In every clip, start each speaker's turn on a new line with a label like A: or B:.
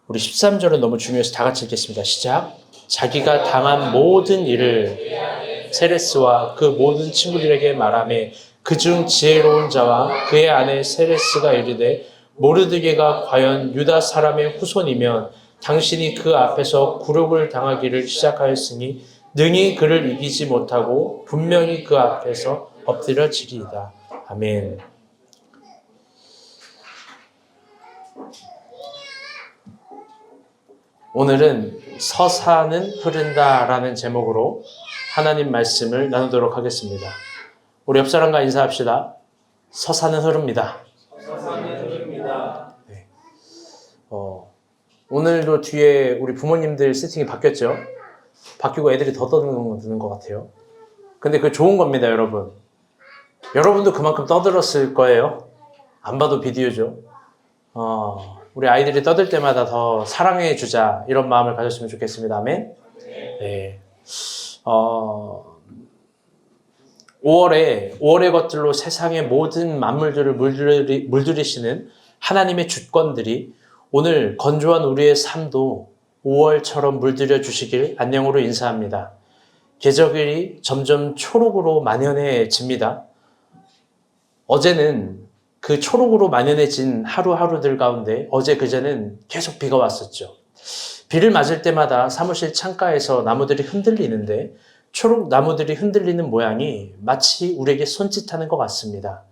A: 우리 13절은 너무 중요해서 다 같이 읽겠습니다. 시작. 자기가 당한 모든 일을 세레스와 그 모든 친구들에게 말하며 그중 지혜로운 자와 그의 아내 세레스가 이르되 모르드게가 과연 유다 사람의 후손이면 당신이 그 앞에서 굴욕을 당하기를 시작하였으니 능히 그를 이기지 못하고 분명히 그 앞에서 엎드려지리이다. 아멘. 오늘은 서사는 흐른다라는 제목으로 하나님 말씀을 나누도록 하겠습니다. 우리 옆 사람과 인사합시다. 서사는 흐릅니다. 네. 오늘도 뒤에 우리 부모님들 세팅이 바뀌었죠? 바뀌고 애들이 더 떠드는 것 같아요. 근데 그거 좋은 겁니다, 여러분. 여러분도 그만큼 떠들었을 거예요. 안 봐도 비디오죠. 우리 아이들이 떠들 때마다 더 사랑해 주자 이런 마음을 가졌으면 좋겠습니다. 아멘. 네. 5월의 것들로 세상의 모든 만물들을 물들이시는 하나님의 주권들이 오늘 건조한 우리의 삶도 5월처럼 물들여 주시길 안녕으로 인사합니다. 계절이 점점 초록으로 만연해집니다. 어제는 그 초록으로 만연해진 하루하루들 가운데 어제 그제는 계속 비가 왔었죠. 비를 맞을 때마다 사무실 창가에서 나무들이 흔들리는데 초록 나무들이 흔들리는 모양이 마치 우리에게 손짓하는 것 같습니다.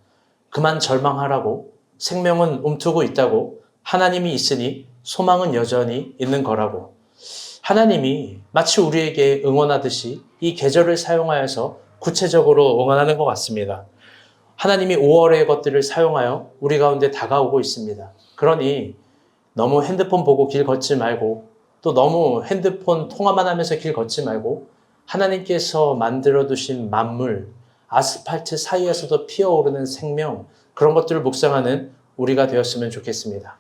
A: 그만 절망하라고, 생명은 움트고 있다고, 하나님이 있으니 소망은 여전히 있는 거라고. 하나님이 마치 우리에게 응원하듯이 이 계절을 사용하여서 구체적으로 응원하는 것 같습니다. 하나님이 5월의 것들을 사용하여 우리 가운데 다가오고 있습니다. 그러니 너무 핸드폰 보고 길 걷지 말고 또 너무 핸드폰 통화만 하면서 길 걷지 말고 하나님께서 만들어 두신 만물, 아스팔트 사이에서도 피어오르는 생명, 그런 것들을 묵상하는 우리가 되었으면 좋겠습니다.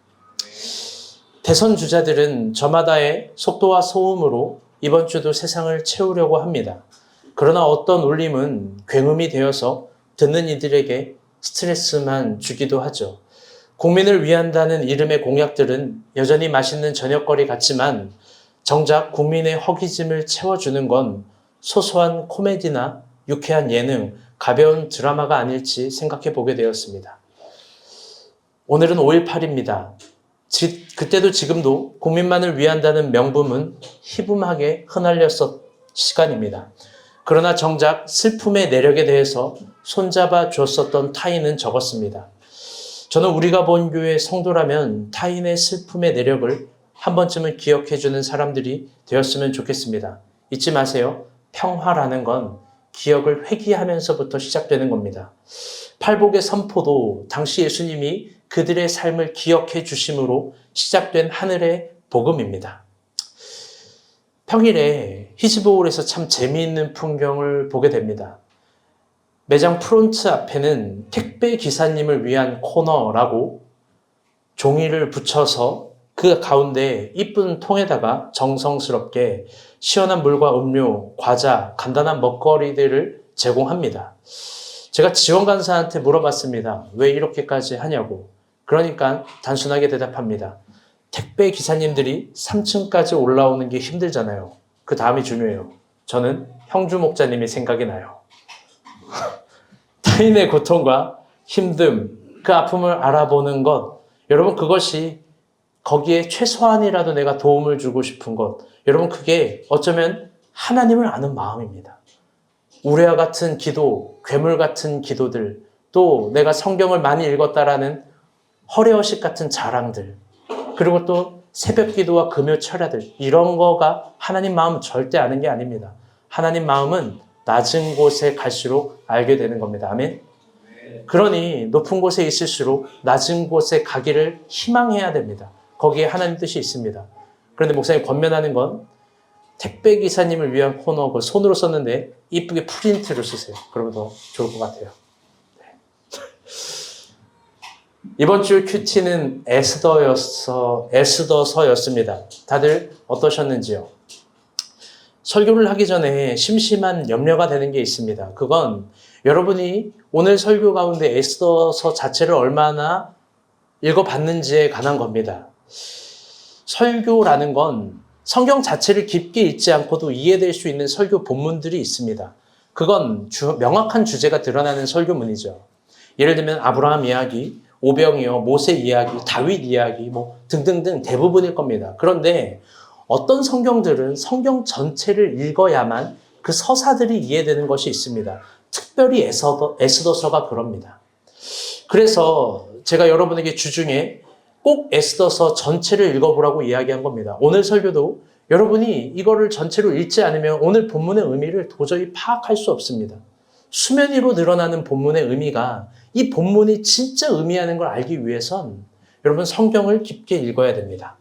A: 대선 주자들은 저마다의 속도와 소음으로 이번 주도 세상을 채우려고 합니다. 그러나 어떤 울림은 굉음이 되어서 듣는 이들에게 스트레스만 주기도 하죠. 국민을 위한다는 이름의 공약들은 여전히 맛있는 저녁거리 같지만 정작 국민의 허기짐을 채워주는 건 소소한 코미디나 유쾌한 예능, 가벼운 드라마가 아닐지 생각해 보게 되었습니다. 오늘은 5.18입니다. 그때도 지금도 국민만을 위한다는 명분은 희붐하게 흩날렸었 시간입니다. 그러나 정작 슬픔의 내력에 대해서 손잡아 줬었던 타인은 적었습니다. 저는 우리가 본 교회 성도라면 타인의 슬픔의 내력을 한 번쯤은 기억해주는 사람들이 되었으면 좋겠습니다. 잊지 마세요. 평화라는 건 기억을 회귀하면서부터 시작되는 겁니다. 팔복의 선포도 당시 예수님이 그들의 삶을 기억해 주심으로 시작된 하늘의 복음입니다. 평일에 히즈보울에서 참 재미있는 풍경을 보게 됩니다. 매장 프론트 앞에는 택배 기사님을 위한 코너라고 종이를 붙여서 그 가운데 이쁜 통에다가 정성스럽게 시원한 물과 음료, 과자, 간단한 먹거리들을 제공합니다. 제가 지원간사한테 물어봤습니다. 왜 이렇게까지 하냐고. 그러니까 단순하게 대답합니다. 택배 기사님들이 3층까지 올라오는 게 힘들잖아요. 그 다음이 중요해요. 저는 형주 목자님이 생각이 나요. 타인의 고통과 힘듦, 그 아픔을 알아보는 것, 여러분 그것이 거기에 최소한이라도 내가 도움을 주고 싶은 것, 여러분 그게 어쩌면 하나님을 아는 마음입니다. 우레와 같은 기도, 괴물 같은 기도들, 또 내가 성경을 많이 읽었다라는 허례허식 같은 자랑들, 그리고 또 새벽 기도와 금요 철야들, 이런 거가 하나님 마음 절대 아는 게 아닙니다. 하나님 마음은 낮은 곳에 갈수록 알게 되는 겁니다. 아멘. 그러니 높은 곳에 있을수록 낮은 곳에 가기를 희망해야 됩니다. 거기에 하나님 뜻이 있습니다. 그런데 목사님 권면하는 건 택배 기사님을 위한 코너, 그 손으로 썼는데 이쁘게 프린트를 쓰세요. 그러면 더 좋을 것 같아요. 네. 이번 주 큐티는 에스더서였습니다. 다들 어떠셨는지요? 설교를 하기 전에 심심한 염려가 되는 게 있습니다. 그건 여러분이 오늘 설교 가운데 에스더서 자체를 얼마나 읽어봤는지에 관한 겁니다. 설교라는 건 성경 자체를 깊게 읽지 않고도 이해될 수 있는 설교 본문들이 있습니다. 그건 명확한 주제가 드러나는 설교문이죠. 예를 들면 아브라함 이야기, 오병이어, 모세 이야기, 다윗 이야기 뭐 등등등 대부분일 겁니다. 그런데 어떤 성경들은 성경 전체를 읽어야만 그 서사들이 이해되는 것이 있습니다. 특별히 에스더서가 그럽니다. 그래서 제가 여러분에게 주중에 꼭 에스더서 전체를 읽어보라고 이야기한 겁니다. 오늘 설교도 여러분이 이거를 전체로 읽지 않으면 오늘 본문의 의미를 도저히 파악할 수 없습니다. 수면 위로 늘어나는 본문의 의미가 이 본문이 진짜 의미하는 걸 알기 위해선 여러분 성경을 깊게 읽어야 됩니다.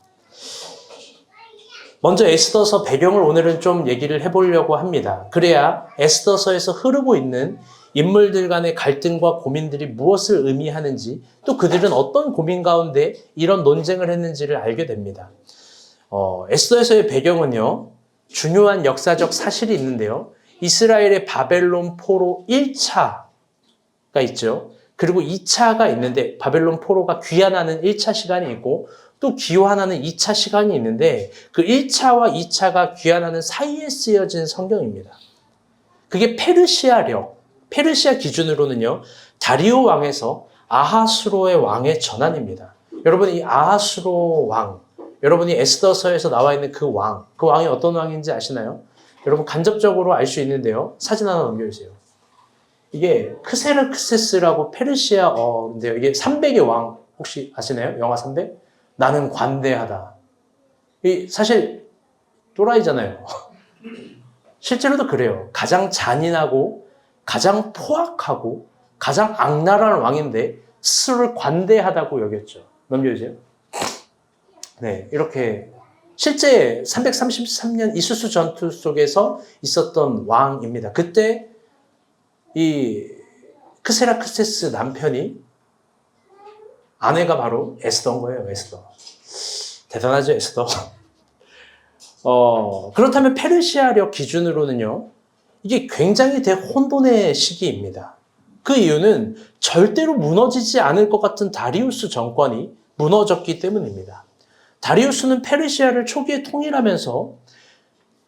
A: 먼저 에스더서 배경을 오늘은 좀 얘기를 해보려고 합니다. 그래야 에스더서에서 흐르고 있는 인물들 간의 갈등과 고민들이 무엇을 의미하는지 또 그들은 어떤 고민 가운데 이런 논쟁을 했는지를 알게 됩니다. 에스더서의 배경은요. 중요한 역사적 사실이 있는데요. 이스라엘의 바벨론 포로 1차가 있죠. 그리고 2차가 있는데 바벨론 포로가 귀환하는 1차 시간이 있고 또 귀환하는 2차 시간이 있는데 그 1차와 2차가 귀환하는 사이에 쓰여진 성경입니다. 그게 페르시아 기준으로는요. 다리오 왕에서 아하수로의 왕의 전환입니다. 여러분 이 아하수로 왕, 여러분이 에스더서에서 나와 있는 그 왕이 어떤 왕인지 아시나요? 여러분 간접적으로 알 수 있는데요. 사진 하나 넘겨주세요. 이게 크세르크세스라고 페르시아인데요. 이게 300의 왕 혹시 아시나요? 영화 300? 나는 관대하다. 사실 또라이잖아요. 실제로도 그래요. 가장 잔인하고 가장 포악하고 가장 악랄한 왕인데 스스로를 관대하다고 여겼죠. 넘겨주세요. 네, 이렇게 실제 333년 이수수 전투 속에서 있었던 왕입니다. 그때 이 크세라크세스 남편이 아내가 바로 에스더인 거예요. 에스더. 대단하죠, 에스더. 그렇다면 페르시아력 기준으로는요. 이게 굉장히 대혼돈의 시기입니다. 그 이유는 절대로 무너지지 않을 것 같은 다리우스 정권이 무너졌기 때문입니다. 다리우스는 페르시아를 초기에 통일하면서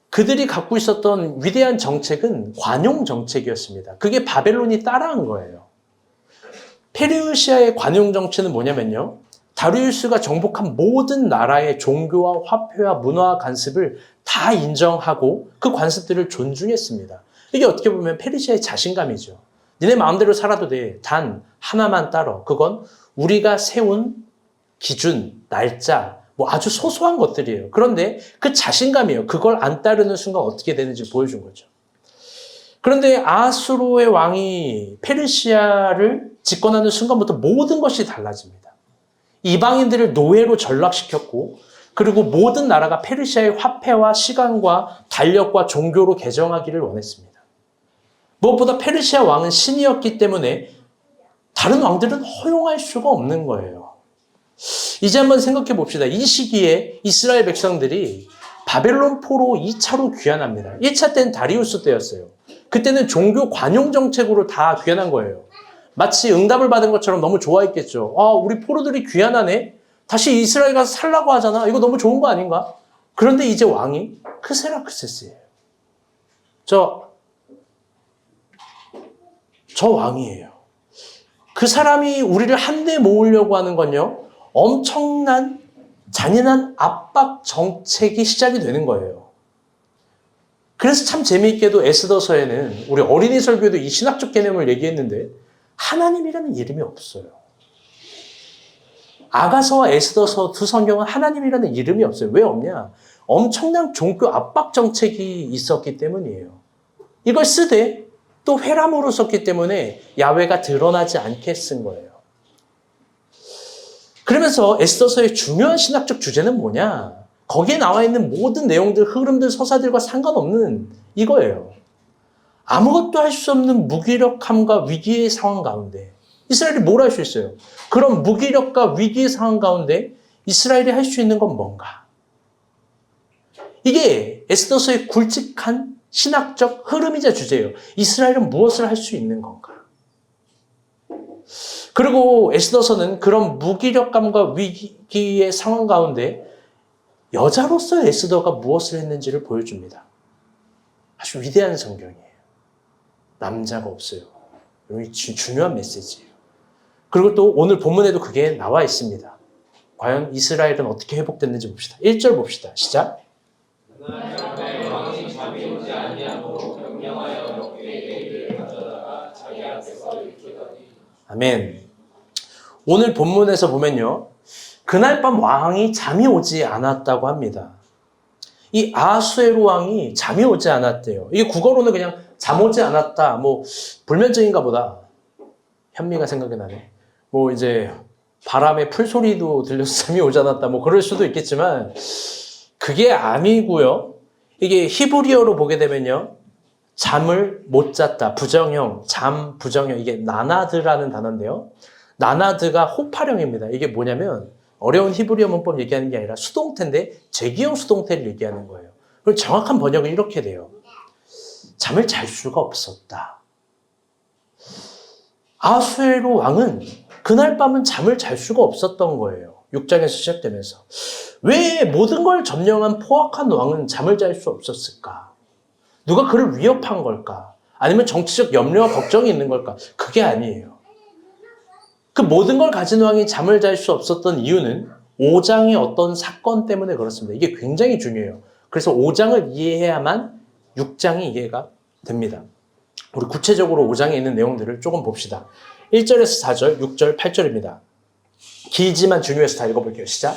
A: 그들이 갖고 있었던 위대한 정책은 관용 정책이었습니다. 그게 바벨론이 따라한 거예요. 페르시아의 관용 정책은 뭐냐면요. 다리우스가 정복한 모든 나라의 종교와 화폐와 문화 관습을 다 인정하고 그 관습들을 존중했습니다. 이게 어떻게 보면 페르시아의 자신감이죠. 니네 마음대로 살아도 돼. 단 하나만 따라. 그건 우리가 세운 기준, 날짜, 뭐 아주 소소한 것들이에요. 그런데 그 자신감이에요. 그걸 안 따르는 순간 어떻게 되는지 보여준 거죠. 그런데 아하수로의 왕이 페르시아를 집권하는 순간부터 모든 것이 달라집니다. 이방인들을 노예로 전락시켰고 그리고 모든 나라가 페르시아의 화폐와 시간과 달력과 종교로 개정하기를 원했습니다. 무엇보다 페르시아 왕은 신이었기 때문에 다른 왕들은 허용할 수가 없는 거예요. 이제 한번 생각해 봅시다. 이 시기에 이스라엘 백성들이 바벨론 포로 2차로 귀환합니다. 1차 때는 다리우스 때였어요. 그때는 종교 관용 정책으로 다 귀환한 거예요. 마치 응답을 받은 것처럼 너무 좋아했겠죠. 우리 포로들이 귀환하네? 다시 이스라엘 가서 살라고 하잖아. 이거 너무 좋은 거 아닌가? 그런데 이제 왕이 크세라크세스예요. 저 왕이에요. 그 사람이 우리를 한데 모으려고 하는 건요. 엄청난 잔인한 압박 정책이 시작이 되는 거예요. 그래서 참 재미있게도 에스더서에는 우리 어린이 설교도 이 신학적 개념을 얘기했는데 하나님이라는 이름이 없어요. 아가서와 에스더서 두 성경은 하나님이라는 이름이 없어요. 왜 없냐? 엄청난 종교 압박 정책이 있었기 때문이에요. 이걸 쓰되 또 회람으로 썼기 때문에 야훼가 드러나지 않게 쓴 거예요. 그러면서 에스더서의 중요한 신학적 주제는 뭐냐? 거기에 나와 있는 모든 내용들, 흐름들, 서사들과 상관없는 이거예요. 아무것도 할 수 없는 무기력함과 위기의 상황 가운데 이스라엘이 뭘 할 수 있어요? 그런 무기력과 위기의 상황 가운데 이스라엘이 할 수 있는 건 뭔가? 이게 에스더서의 굵직한 신학적 흐름이자 주제예요. 이스라엘은 무엇을 할 수 있는 건가? 그리고 에스더서는 그런 무기력감과 위기의 상황 가운데 여자로서 에스더가 무엇을 했는지를 보여줍니다. 아주 위대한 성경이에요. 남자가 없어요. 여기 중요한 메시지예요. 그리고 또 오늘 본문에도 그게 나와 있습니다. 과연 이스라엘은 어떻게 회복됐는지 봅시다. 1절 봅시다. 시작. 아멘. 오늘 본문에서 보면요. 그날 밤 왕이 잠이 오지 않았다고 합니다. 이 아하수에로 왕이 잠이 오지 않았대요. 이게 국어로는 그냥 잠 오지 않았다. 뭐 불면증인가 보다. 현미가 생각이 나네. 뭐 이제 바람의 풀소리도 들려서 잠이 오지 않았다. 뭐 그럴 수도 있겠지만 그게 아니고요. 이게 히브리어로 보게 되면요. 잠을 못 잤다. 부정형, 잠 부정형. 이게 나나드라는 단어인데요. 나나드가 호파령입니다. 이게 뭐냐면 어려운 히브리어 문법 얘기하는 게 아니라 수동태인데 제기형 수동태를 얘기하는 거예요. 그리고 정확한 번역은 이렇게 돼요. 잠을 잘 수가 없었다. 아수에로 왕은 그날 밤은 잠을 잘 수가 없었던 거예요. 6장에서 시작되면서. 왜 모든 걸 점령한 포악한 왕은 잠을 잘 수 없었을까? 누가 그를 위협한 걸까? 아니면 정치적 염려와 걱정이 있는 걸까? 그게 아니에요. 그 모든 걸 가진 왕이 잠을 잘 수 없었던 이유는 5장의 어떤 사건 때문에 그렇습니다. 이게 굉장히 중요해요. 그래서 5장을 이해해야만 6장이 이해가 됩니다. 우리 구체적으로 5장에 있는 내용들을 조금 봅시다. 1절에서 4절, 6절, 8절입니다. 길지만 중요해서 다 읽어볼게요. 시작.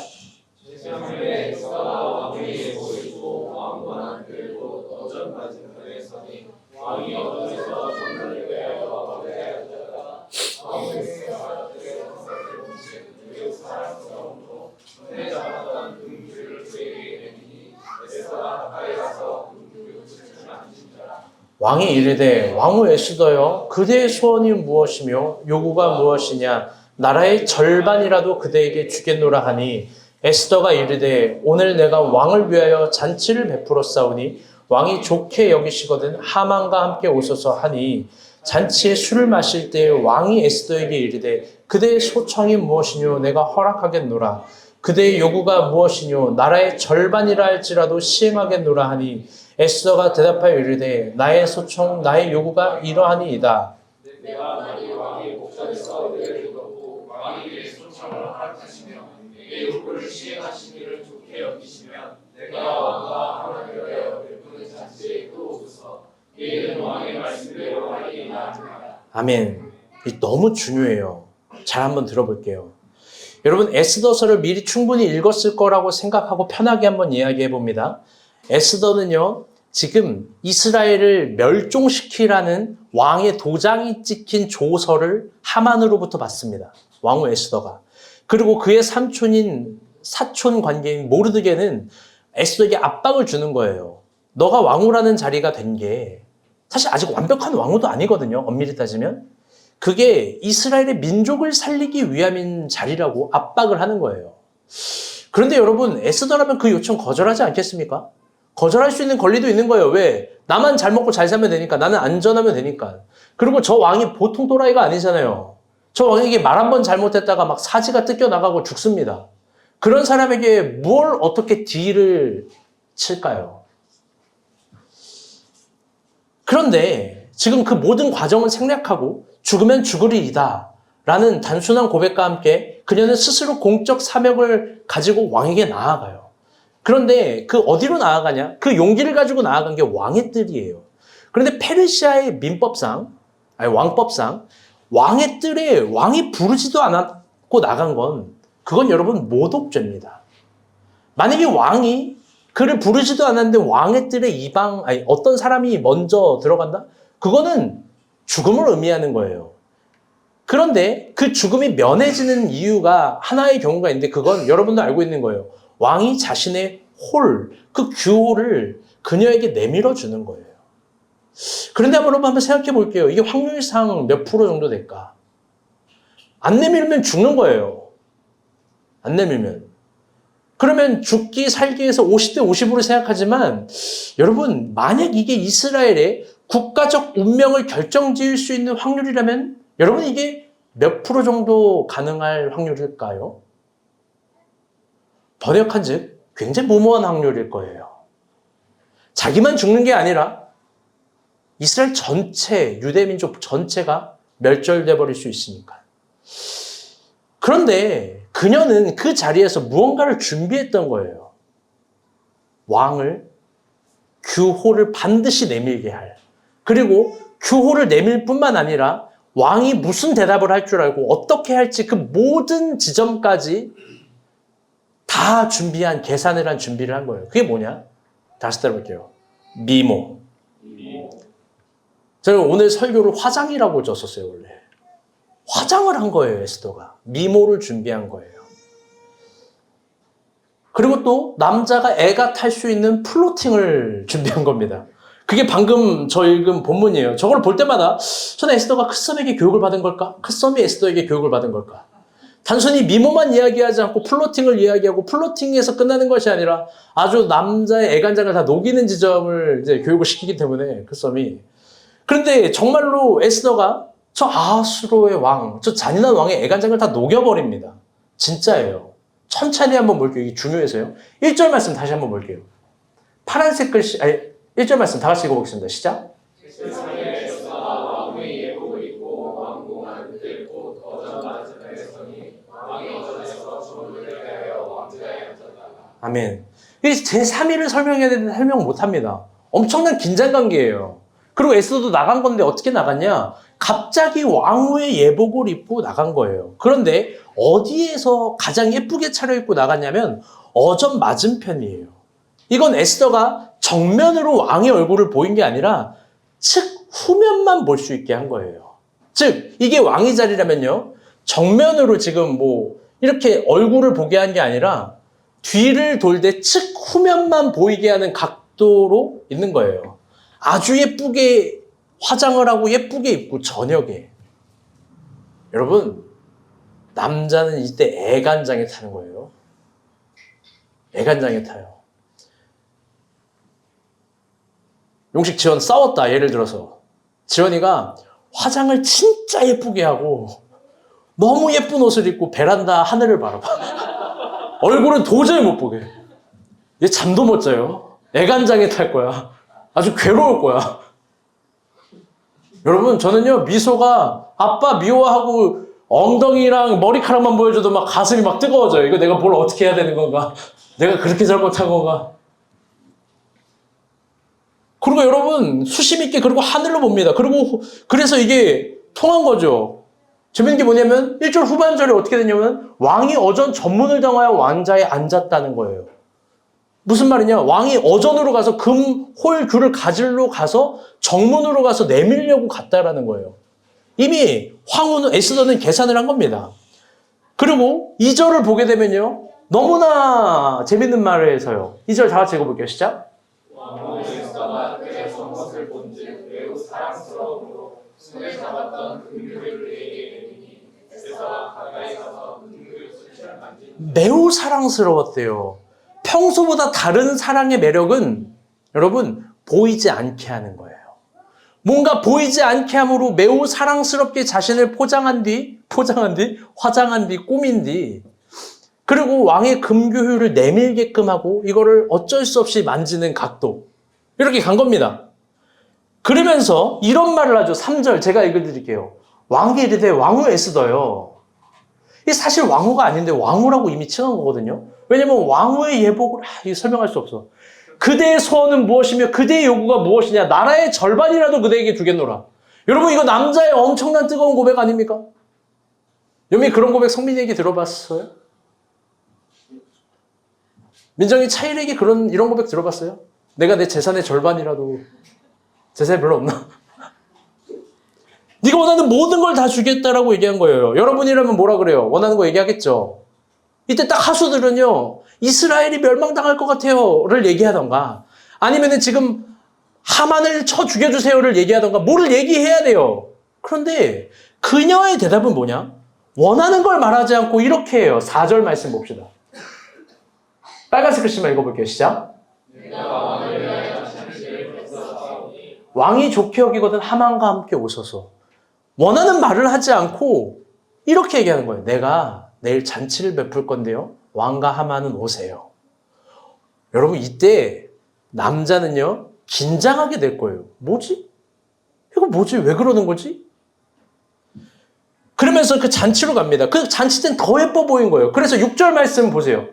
A: 왕이 이르되 왕후 에스더여 그대의 소원이 무엇이며 요구가 무엇이냐 나라의 절반이라도 그대에게 주겠노라 하니 에스더가 이르되 오늘 내가 왕을 위하여 잔치를 베풀어 싸우니 왕이 좋게 여기시거든 하만과 함께 오소서 하니 잔치에 술을 마실 때에 왕이 에스더에게 이르되 그대의 소청이 무엇이뇨 내가 허락하겠노라 그대의 요구가 무엇이뇨 나라의 절반이라 할지라도 시행하겠노라 하니 에스더가 대답하여 이르되 나의 소청 나의 요구가 이러하니이다. 내가 만일 왕의 목전에서 의를 읽었고 왕이 내 소청을 허락하시며 내 요구를 시행하시기를 좋게 여기시면 내가 왕과 하나님을 되어 베푸는 잔치에 또 오소서 이는 왕의 말씀대로 하리이다. 아멘. 너무 중요해요. 잘 한번 들어볼게요. 여러분 에스더서를 미리 충분히 읽었을 거라고 생각하고 편하게 한번 이야기해 봅니다. 에스더는요. 지금 이스라엘을 멸종시키라는 왕의 도장이 찍힌 조서를 하만으로부터 받습니다. 왕후 에스더가. 그리고 그의 삼촌인 사촌 관계인 모르드게는 에스더에게 압박을 주는 거예요. 너가 왕후라는 자리가 된 게 사실 아직 완벽한 왕후도 아니거든요. 엄밀히 따지면. 그게 이스라엘의 민족을 살리기 위함인 자리라고 압박을 하는 거예요. 그런데 여러분 에스더라면 그 요청 거절하지 않겠습니까? 거절할 수 있는 권리도 있는 거예요. 왜? 나만 잘 먹고 잘 살면 되니까. 나는 안전하면 되니까. 그리고 저 왕이 보통 또라이가 아니잖아요. 저 왕에게 말 한 번 잘못했다가 막 사지가 뜯겨나가고 죽습니다. 그런 사람에게 뭘 어떻게 딜을 칠까요? 그런데 지금 그 모든 과정을 생략하고 죽으면 죽으리이다 라는 단순한 고백과 함께 그녀는 스스로 공적 사명을 가지고 왕에게 나아가요. 그런데 그 어디로 나아가냐? 그 용기를 가지고 나아간 게 왕의 뜰이에요. 그런데 페르시아의 민법상, 아니 왕법상 왕의 뜰에 왕이 부르지도 않았고 나간 건 그건 여러분 모독죄입니다. 만약에 왕이 그를 부르지도 않았는데 왕의 뜰에 어떤 사람이 먼저 들어간다? 그거는 죽음을 의미하는 거예요. 그런데 그 죽음이 면해지는 이유가 하나의 경우가 있는데 그건 여러분도 알고 있는 거예요. 왕이 자신의 그 규호를 그녀에게 내밀어 주는 거예요. 그런데 한번 생각해 볼게요. 이게 확률상 몇 프로 정도 될까? 안 내밀면 죽는 거예요. 안 내밀면. 그러면 죽기 살기에서 50대 50으로 생각하지만 여러분 만약 이게 이스라엘의 국가적 운명을 결정지을 수 있는 확률이라면 여러분 이게 몇 프로 정도 가능할 확률일까요? 번역한 즉 굉장히 무모한 확률일 거예요. 자기만 죽는 게 아니라 이스라엘 전체, 유대민족 전체가 멸절돼 버릴 수 있으니까. 그런데 그녀는 그 자리에서 무언가를 준비했던 거예요. 왕을, 규호를 반드시 내밀게 할. 그리고 규호를 내밀 뿐만 아니라 왕이 무슨 대답을 할 줄 알고 어떻게 할지 그 모든 지점까지 다 준비한, 계산을 한 준비를 한 거예요. 그게 뭐냐? 다시 따라볼게요. 미모. 저는 오늘 설교를 화장이라고 줬었어요, 원래. 화장을 한 거예요, 에스더가. 미모를 준비한 거예요. 그리고 또 남자가 애가 탈 수 있는 플로팅을 준비한 겁니다. 그게 방금 저 읽은 본문이에요. 저걸 볼 때마다 저는 에스더가 크썸에게 교육을 받은 걸까? 크썸이 에스더에게 교육을 받은 걸까? 단순히 미모만 이야기하지 않고 플로팅을 이야기하고 플로팅에서 끝나는 것이 아니라 아주 남자의 애간장을 다 녹이는 지점을 이제 교육을 시키기 때문에 크썸이. 그런데 정말로 에스더가 저 아하수로의 왕, 저 잔인한 왕의 애간장을 다 녹여버립니다. 진짜예요. 천천히 한번 볼게요. 이게 중요해서요. 1절 말씀 다시 한번 볼게요. 파란색 글씨, 1절 말씀 다 같이 읽어보겠습니다. 시작. 아멘. 이 제3위를 설명해야 되는데 설명 못합니다. 엄청난 긴장관계예요. 그리고 에스더도 나간 건데 어떻게 나갔냐? 갑자기 왕후의 예복을 입고 나간 거예요. 그런데 어디에서 가장 예쁘게 차려입고 나갔냐면 어전 맞은편이에요. 이건 에스더가 정면으로 왕의 얼굴을 보인 게 아니라 측 후면만 볼 수 있게 한 거예요. 즉 이게 왕의 자리라면요. 정면으로 지금 뭐 이렇게 얼굴을 보게 한 게 아니라 뒤를 돌되 측 후면만 보이게 하는 각도로 있는 거예요. 아주 예쁘게 화장을 하고 예쁘게 입고 저녁에. 여러분, 남자는 이때 애간장에 타는 거예요. 애간장에 타요. 용식 지원 싸웠다. 예를 들어서 지원이가 화장을 진짜 예쁘게 하고 너무 예쁜 옷을 입고 베란다 하늘을 바라봐. 얼굴은 도저히 못 보게. 얘 잠도 못 자요. 애간장에 탈 거야. 아주 괴로울 거야. 여러분, 저는요, 미소가 아빠 미워하고 엉덩이랑 머리카락만 보여줘도 막 가슴이 막 뜨거워져요. 이거 내가 뭘 어떻게 해야 되는 건가? 내가 그렇게 잘못한 건가? 그리고 여러분, 수심 있게 그리고 하늘로 봅니다. 그리고 그래서 이게 통한 거죠. 재밌는 게 뭐냐면 1절 후반절에 어떻게 되냐면 왕이 어전 전문을 당하여 왕자에 앉았다는 거예요. 무슨 말이냐? 왕이 어전으로 가서 금홀 귤을 가지러 가서 정문으로 가서 내밀려고 갔다라는 거예요. 이미 황후는 에스더는 계산을 한 겁니다. 그리고 2절을 보게 되면요. 너무나 재밌는 말을 해서요. 2절 다 같이 읽어볼게요. 시작. 왕후 에스더가 그의 선것을 본즉 매우 사랑스러움으로 손에 잡았던 금귤을 그에게 내미니 에스더가 가까이 가서 금귤 수치를 만진 매우 사랑스러웠대요. 평소보다 다른 사랑의 매력은 여러분 보이지 않게 하는 거예요. 뭔가 보이지 않게 함으로 매우 사랑스럽게 자신을 화장한 뒤, 꾸민 뒤, 그리고 왕의 금규효를 내밀게끔 하고 이거를 어쩔 수 없이 만지는 각도. 이렇게 간 겁니다. 그러면서 이런 말을 하죠. 3절 제가 읽어드릴게요. 왕이 이르되 왕후 에스더요. 이게 사실 왕후가 아닌데 왕후라고 이미 칭한 거거든요. 왜냐면 왕후의 예복을 이거 설명할 수 없어. 그대의 소원은 무엇이며 그대의 요구가 무엇이냐. 나라의 절반이라도 그대에게 주겠노라. 여러분 이거 남자의 엄청난 뜨거운 고백 아닙니까? 여러분이 그런 고백 성민이에게 들어봤어요? 민정이 차일에게 이런 고백 들어봤어요? 내가 내 재산의 절반이라도 재산이 별로 없나? 네가 원하는 모든 걸 다 주겠다라고 얘기한 거예요. 여러분이라면 뭐라 그래요? 원하는 거 얘기하겠죠. 이때 딱 하수들은요. 이스라엘이 멸망당할 것 같아요를 얘기하던가 아니면은 지금 하만을 쳐 죽여주세요를 얘기하던가 뭐를 얘기해야 돼요. 그런데 그녀의 대답은 뭐냐? 원하는 걸 말하지 않고 이렇게 해요. 4절 말씀 봅시다. 빨간색 글씨만 읽어볼게요. 시작. 왕이 좋게 여기거든 하만과 함께 오소서. 원하는 말을 하지 않고 이렇게 얘기하는 거예요. 내가 내일 잔치를 베풀 건데요. 왕과 하만은 오세요. 여러분 이때 남자는요 긴장하게 될 거예요. 뭐지? 이거 뭐지? 왜 그러는 거지? 그러면서 그 잔치로 갑니다. 그 잔치 때는 더 예뻐 보인 거예요. 그래서 6절 말씀 보세요.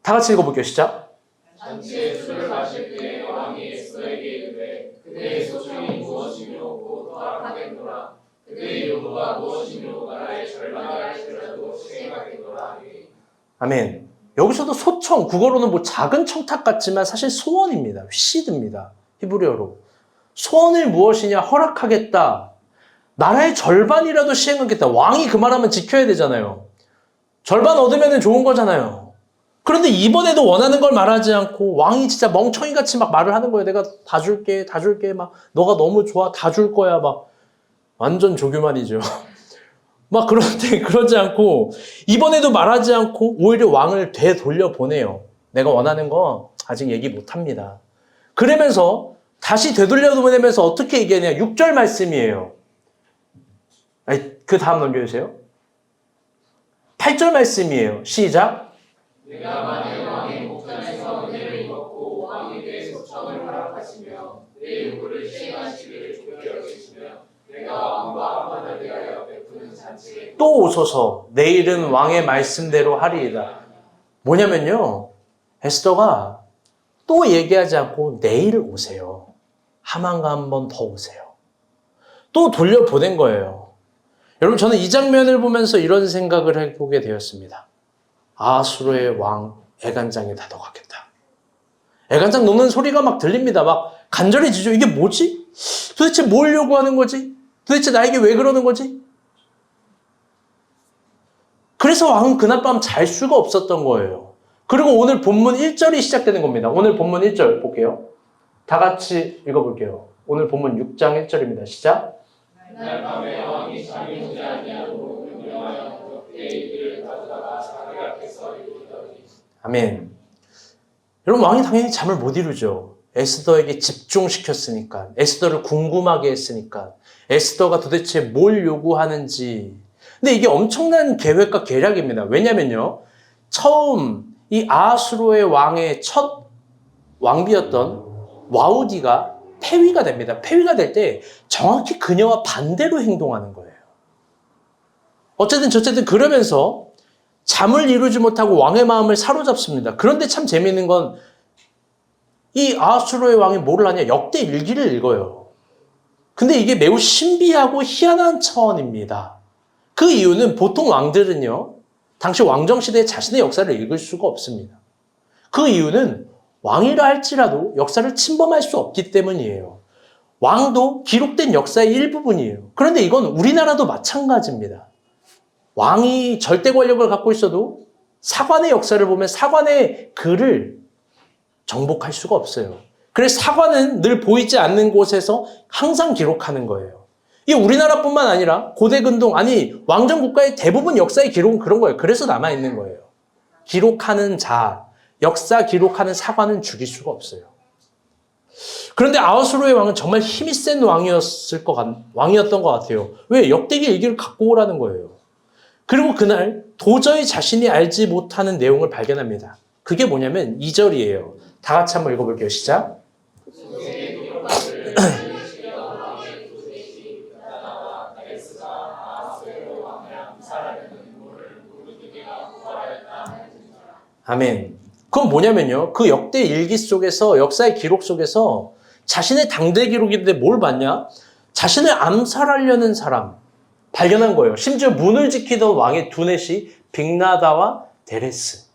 A: 다 같이 읽어볼게요. 시작.
B: 잔치에 술을 마실 때 왕이 에스더에게 이르되 그대의 소청이 무엇이뇨 곧 허락하겠노라. 그대의 요구가 무엇이뇨 나라의 절반이 할지라도 시행하겠노라 하니.
A: 아멘. 여기서도 소청, 국어로는 뭐 작은 청탁 같지만 사실 소원입니다. 휘시드입니다. 히브리어로. 소원을 무엇이냐? 허락하겠다. 나라의 절반이라도 시행하겠다. 왕이 그 말하면 지켜야 되잖아요. 절반 얻으면 좋은 거잖아요. 그런데 이번에도 원하는 걸 말하지 않고 왕이 진짜 멍청이같이 막 말을 하는 거예요. 내가 다 줄게, 다 줄게. 막 너가 너무 좋아, 다 줄 거야. 막 완전 조교만이죠. 막 그런데 그러지 않고 이번에도 말하지 않고 오히려 왕을 되돌려보내요. 내가 원하는 거 아직 얘기 못합니다. 그러면서 다시 되돌려보내면서 어떻게 얘기하냐. 6절 말씀이에요. 그 다음 넘겨주세요. 8절 말씀이에요. 시작.
B: 내가 만일 왕의 목전에서 은혜를 입었고 왕이 내 소청을 허락하시며 내 요구를 시행하시기를 좋게 여기시며 내가 왕과 왕만을 위하여 베푸는 잔치에
A: 또 오소서 내일은 왕의 말씀대로 하리이다. 뭐냐면요. 에스더가 또 얘기하지 않고 내일 오세요. 하만과 한 번 더 오세요. 또 돌려보낸 거예요. 여러분 저는 이 장면을 보면서 이런 생각을 해보게 되었습니다. 아수르의 왕 애간장에 다독하겠다. 애간장 녹는 소리가 막 들립니다. 막 간절해지죠. 이게 뭐지? 도대체 뭘 요구하는 거지? 도대체 나에게 왜 그러는 거지? 그래서 왕은 그날 밤 잘 수가 없었던 거예요. 그리고 오늘 본문 1절이 시작되는 겁니다. 오늘 본문 1절 볼게요. 다 같이 읽어볼게요. 오늘 본문 6장 1절입니다. 시작.
B: 그날 밤에 왕이 잠이 오지 아니하고 명령하여 그의 이들을 가져다가 자기 앞에서 이루더니.
A: 아멘. 여러분 왕이 당연히 잠을 못 이루죠. 에스더에게 집중시켰으니까. 에스더를 궁금하게 했으니까. 에스더가 도대체 뭘 요구하는지. 근데 이게 엄청난 계획과 계략입니다. 왜냐면요. 처음 이 아수르의 왕의 첫 왕비였던 와우디가 폐위가 됩니다. 폐위가 될 때 정확히 그녀와 반대로 행동하는 거예요. 어쨌든 그러면서 잠을 이루지 못하고 왕의 마음을 사로잡습니다. 그런데 참 재미있는 건 이 아수르의 왕이 뭐를 하냐? 역대 일기를 읽어요. 근데 이게 매우 신비하고 희한한 차원입니다. 그 이유는 보통 왕들은요. 당시 왕정시대에 자신의 역사를 읽을 수가 없습니다. 그 이유는 왕이라 할지라도 역사를 침범할 수 없기 때문이에요. 왕도 기록된 역사의 일부분이에요. 그런데 이건 우리나라도 마찬가지입니다. 왕이 절대 권력을 갖고 있어도 사관의 역사를 보면 사관의 글을 정복할 수가 없어요. 그래서 사관은 늘 보이지 않는 곳에서 항상 기록하는 거예요. 이게 우리나라뿐만 아니라 고대 근동, 아니 왕정 국가의 대부분 역사의 기록은 그런 거예요. 그래서 남아있는 거예요. 기록하는 자, 역사 기록하는 사관은 죽일 수가 없어요. 그런데 아수르의 왕은 정말 힘이 센 왕이었던 것 같아요. 왜? 역대기 일기를 갖고 오라는 거예요. 그리고 그날 도저히 자신이 알지 못하는 내용을 발견합니다. 그게 뭐냐면 2절이에요. 다 같이 한번 읽어볼게요. 시작. 아멘. 그건 뭐냐면요. 그 역대 일기 속에서, 역사의 기록 속에서 자신의 당대 기록인데 뭘 봤냐? 자신을 암살하려는 사람 발견한 거예요. 심지어 문을 지키던 왕의 두 넷이 빅나다와 데레스.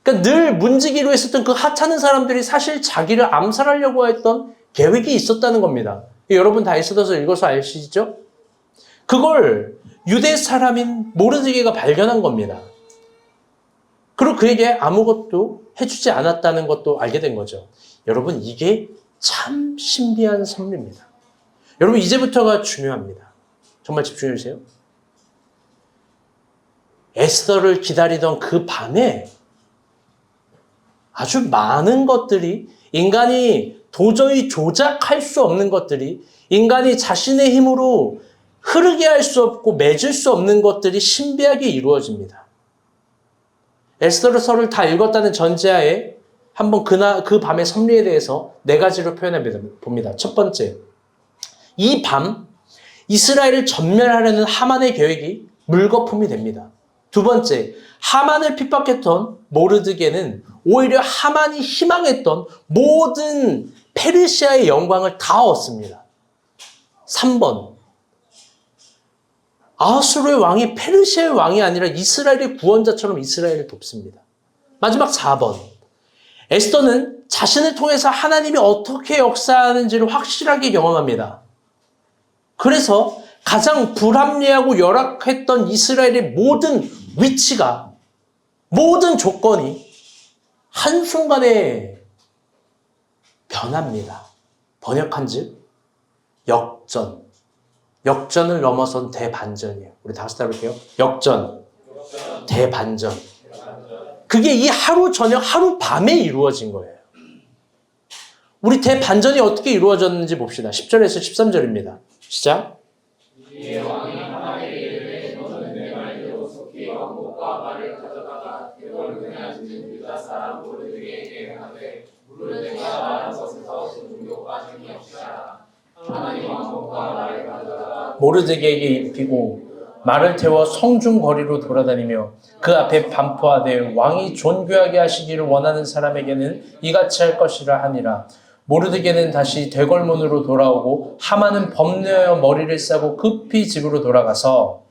A: 그러니까 늘 문지기로 했었던 그 하찮은 사람들이 사실 자기를 암살하려고 했던 계획이 있었다는 겁니다. 여러분 다 에스더서 읽어서 아시죠? 그걸 유대 사람인 모르드게가 발견한 겁니다. 그리고 그에게 아무것도 해주지 않았다는 것도 알게 된 거죠. 여러분 이게 참 신비한 섭리입니다. 여러분 이제부터가 중요합니다. 정말 집중해 주세요. 에스더를 기다리던 그 밤에 아주 많은 것들이 인간이 도저히 조작할 수 없는 것들이 인간이 자신의 힘으로 흐르게 할 수 없고 맺을 수 없는 것들이 신비하게 이루어집니다. 에스더서를 다 읽었다는 전제하에 한번 그 밤의 섭리에 대해서 네 가지로 표현해 봅니다. 첫 번째, 이 밤 이스라엘을 전멸하려는 하만의 계획이 물거품이 됩니다. 두 번째, 하만을 핍박했던 모르드게는 오히려 하만이 희망했던 모든 페르시아의 영광을 다 얻습니다. 3번, 아수르의 왕이 페르시아의 왕이 아니라 이스라엘의 구원자처럼 이스라엘을 돕습니다. 마지막 4번, 에스더는 자신을 통해서 하나님이 어떻게 역사하는지를 확실하게 경험합니다. 그래서 가장 불합리하고 열악했던 이스라엘의 모든 위치가, 모든 조건이 한순간에 변합니다. 번역한즉 역전. 역전을 넘어선 대반전이에요. 우리 다시 따라볼게요. 역전, 대반전. 그게 이 하루 저녁, 하루 밤에 이루어진 거예요. 우리 대반전이 어떻게 이루어졌는지 봅시다. 10절에서 13절입니다. 시작.
B: 이에 왕이 하나님에게 이르되 너는 내 말대로 속히 왕복과 말을 가져다가 그걸 그냥 진 유다 사람 모르드게에게 행하되 모르드게가 말한 것에서 순종도 빠짐이 없이 하라. 하나님 왕복과 말을 가져다가
A: 모르드게에게 입히고 말을 태워 성중 거리로 돌아다니며 그 앞에 반포하되 왕이 존귀하게 하시기를 원하는 사람에게는 이같이 할 것이라 하니라. 모르드게는 다시 대궐문으로 돌아오고 하만은 법내어 머리를 싸고 급히 집으로 돌아가서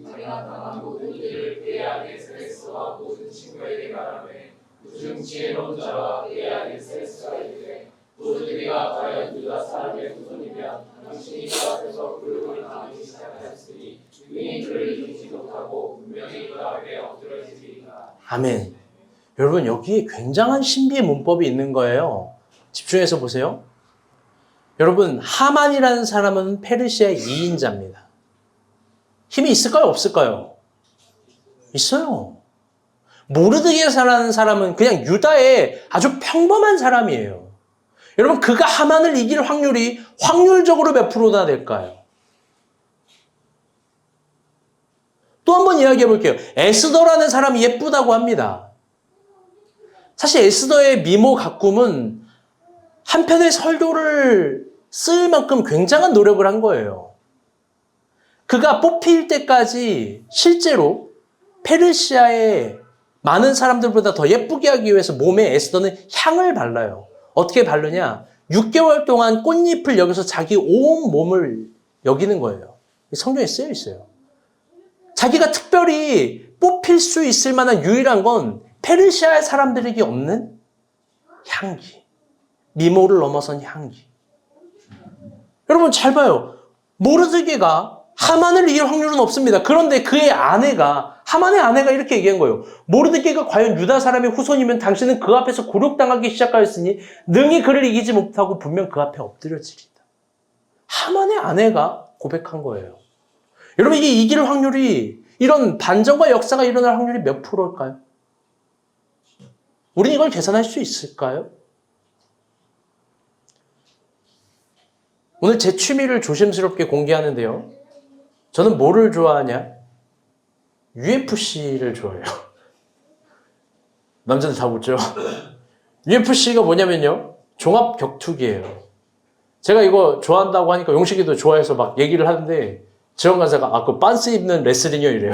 B: 자기가 당한 모든 일을 베아리스와 모든 친구에게 말하되 무중 지혜로운 자와 베아리스가 이르되 모르드게가 과연 유다 사람의 후손이면 당신이 그 앞에서 굴욕을 당하기 시작하였으니 능히 그를 이기지 못하고 분명히 그 앞에 엎드러지리이다.
A: 아멘. 여러분, 여기에 굉장한 신비의 문법이 있는 거예요. 집중해서 보세요. 여러분, 하만이라는 사람은 페르시아의 2인자입니다. 힘이 있을까요? 없을까요? 있어요. 모르드게라는 사람은 그냥 유다의 아주 평범한 사람이에요. 여러분, 그가 하만을 이길 확률이 확률적으로 몇 프로나 될까요? 또 한 번 이야기해 볼게요. 에스더라는 사람이 예쁘다고 합니다. 사실 에스더의 미모 가꿈은 한편의 설교를 쓸 만큼 굉장한 노력을 한 거예요. 그가 뽑힐 때까지 실제로 페르시아의 많은 사람들보다 더 예쁘게 하기 위해서 몸에 에스더는 향을 발라요. 어떻게 바르냐? 6개월 동안 꽃잎을 여기서 자기 온 몸을 여기는 거예요. 성경에 쓰여 있어요. 자기가 특별히 뽑힐 수 있을 만한 유일한 건 페르시아의 사람들에게 없는 향기. 미모를 넘어선 향기. 여러분 잘 봐요. 모르드게가 하만을 이길 확률은 없습니다. 그런데 그의 아내가, 하만의 아내가 이렇게 얘기한 거예요. 모르드게가 과연 유다 사람의 후손이면 당신은 그 앞에서 굴욕당하기 시작하였으니 능히 그를 이기지 못하고 분명 그 앞에 엎드려지리다. 하만의 아내가 고백한 거예요. 여러분 이게 이길 확률이, 이런 반전과 역사가 일어날 확률이 몇 프로일까요? 우리는 이걸 계산할 수 있을까요? 오늘 제 취미를 조심스럽게 공개하는데요. 저는 뭐를 좋아하냐? UFC를 좋아해요. 남자들 다 묻죠? UFC가 뭐냐면요. 종합 격투기예요. 제가 이거 좋아한다고 하니까 용식이도 좋아해서 막 얘기를 하는데 지원 간사가 그 빤스 입는 레슬링이요 이래요.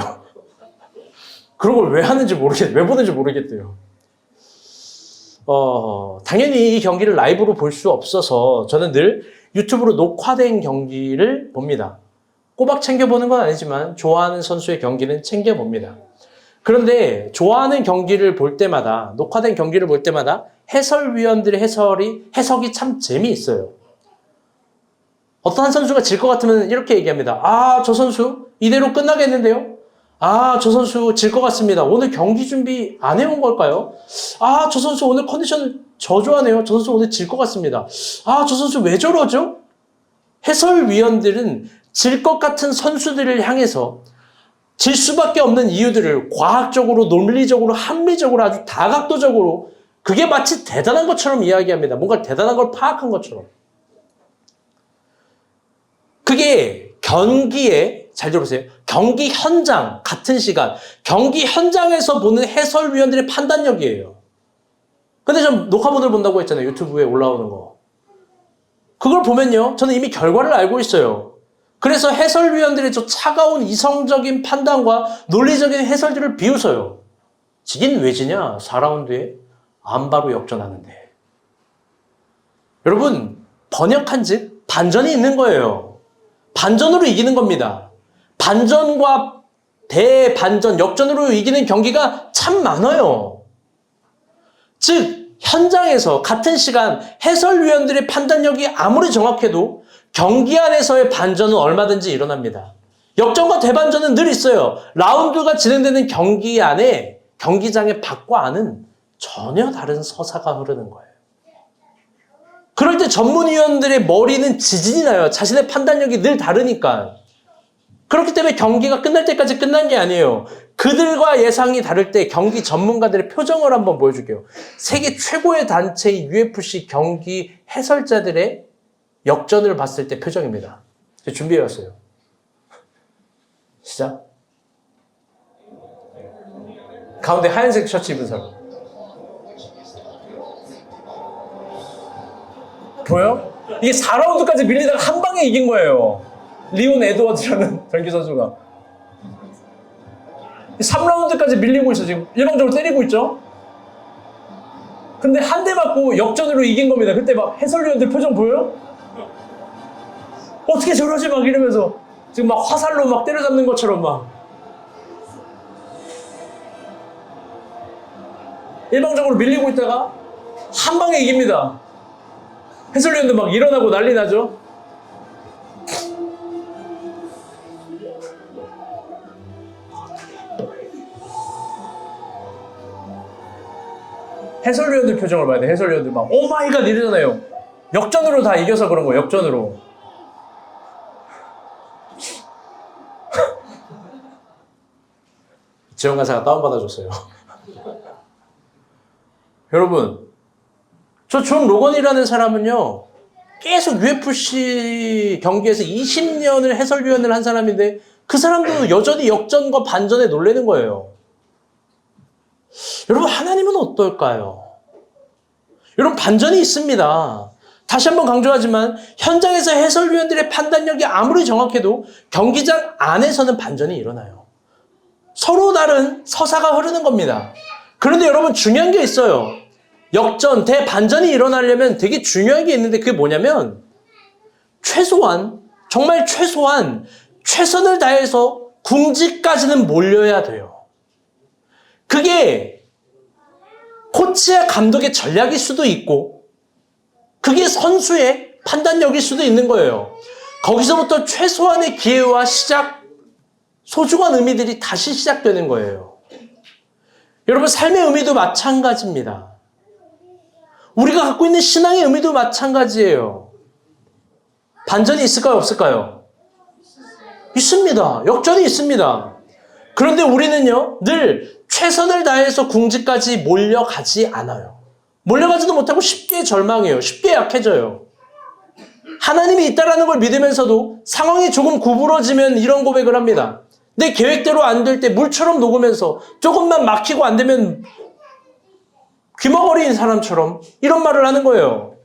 A: 그런 걸 왜 하는지 왜 보는지 모르겠대요. 당연히 이 경기를 라이브로 볼 수 없어서 저는 늘 유튜브로 녹화된 경기를 봅니다. 꼬박 챙겨보는 건 아니지만 좋아하는 선수의 경기는 챙겨봅니다. 그런데 좋아하는 경기를 볼 때마다, 녹화된 경기를 볼 때마다 해설위원들의 해석이 참 재미있어요. 어떤 한 선수가 질 것 같으면 이렇게 얘기합니다. 아, 저 선수 이대로 끝나겠는데요? 아, 저 선수 질 것 같습니다. 오늘 경기 준비 안 해온 걸까요? 아, 저 선수 오늘 컨디션 저조하네요. 저 선수 오늘 질 것 같습니다. 아, 저 선수 왜 저러죠? 해설위원들은 질 것 같은 선수들을 향해서 질 수밖에 없는 이유들을 과학적으로, 논리적으로, 합리적으로, 아주 다각도적으로 그게 마치 대단한 것처럼 이야기합니다. 뭔가 대단한 걸 파악한 것처럼. 그게 경기에, 잘 들어보세요. 경기 현장, 같은 시간, 경기 현장에서 보는 해설위원들의 판단력이에요. 근데 전 녹화본을 본다고 했잖아요. 유튜브에 올라오는 거. 그걸 보면요. 저는 이미 결과를 알고 있어요. 그래서 해설위원들의 저 차가운 이성적인 판단과 논리적인 해설들을 비웃어요. 지긴 왜 지냐? 4라운드에 안바로 역전하는데. 여러분, 번역한 즉 반전이 있는 거예요. 반전으로 이기는 겁니다. 반전과 대반전, 역전으로 이기는 경기가 참 많아요. 즉, 현장에서 같은 시간 해설위원들의 판단력이 아무리 정확해도 경기 안에서의 반전은 얼마든지 일어납니다. 역전과 대반전은 늘 있어요. 라운드가 진행되는 경기 안에, 경기장의 밖과 안은 전혀 다른 서사가 흐르는 거예요. 그럴 때 전문위원들의 머리는 지진이 나요. 자신의 판단력이 늘 다르니까. 그렇기 때문에 경기가 끝날 때까지 끝난 게 아니에요. 그들과 예상이 다를 때 경기 전문가들의 표정을 한번 보여줄게요. 세계 최고의 단체인 UFC 경기 해설자들의 역전을 봤을 때 표정입니다. 제가 준비해왔어요. 시작. 가운데 하얀색 셔츠 입은 사람. 보여? 이게 4라운드까지 밀리다가 한 방에 이긴 거예요. 리온 에드워즈라는 전기 선수가. 3라운드까지 밀리고 있어. 지금 일방적으로 때리고 있죠? 근데 한 대 맞고 역전으로 이긴 겁니다. 그때 막 해설위원들 표정 보여요? 어떻게 저러지? 막 이러면서 지금 막 화살로 막 때려잡는 것처럼 막 일방적으로 밀리고 있다가 한 방에 이깁니다. 해설위원들 막 일어나고 난리 나죠? 해설위원들 표정을 봐야 돼. 해설위원들 막 오마이갓 이러잖아요. 역전으로 다 이겨서 그런 거예요. 역전으로. 지원 간사가 다운받아줬어요. 여러분, 저 존 로건이라는 사람은요, 계속 UFC 경기에서 20년을 해설위원을 한 사람인데 그 사람도 여전히 역전과 반전에 놀라는 거예요. 여러분, 하나님은 어떨까요? 여러분, 반전이 있습니다. 다시 한번 강조하지만 현장에서 해설위원들의 판단력이 아무리 정확해도 경기장 안에서는 반전이 일어나요. 서로 다른 서사가 흐르는 겁니다. 그런데 여러분, 중요한 게 있어요. 역전, 대반전이 일어나려면 되게 중요한 게 있는데 그게 뭐냐면 최소한, 정말 최소한 최선을 다해서 궁지까지는 몰려야 돼요. 그게 코치와 감독의 전략일 수도 있고 그게 선수의 판단력일 수도 있는 거예요. 거기서부터 최소한의 기회와 시작, 소중한 의미들이 다시 시작되는 거예요. 여러분, 삶의 의미도 마찬가지입니다. 우리가 갖고 있는 신앙의 의미도 마찬가지예요. 반전이 있을까요? 없을까요? 있습니다. 역전이 있습니다. 그런데 우리는요, 늘 최선을 다해서 궁지까지 몰려가지 않아요. 몰려가지도 못하고 쉽게 절망해요. 쉽게 약해져요. 하나님이 있다라는 걸 믿으면서도 상황이 조금 구부러지면 이런 고백을 합니다. 내 계획대로 안 될 때 물처럼 녹으면서 조금만 막히고 안 되면 귀머거리인 사람처럼 이런 말을 하는 거예요.